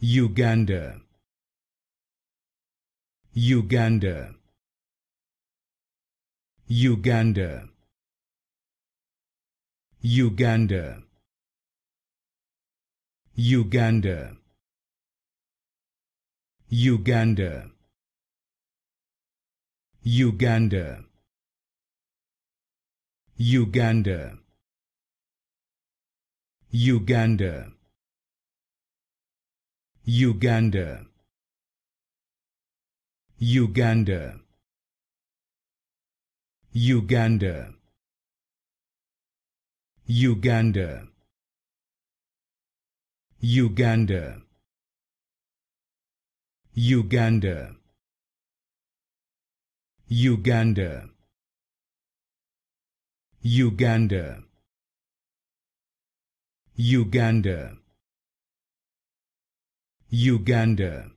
Uganda, Uganda, Uganda, Uganda, Uganda, Uganda, Uganda, Uganda, Uganda, Uganda, Uganda, Uganda, Uganda, Uganda, Uganda, Uganda, Uganda, Uganda, Uganda,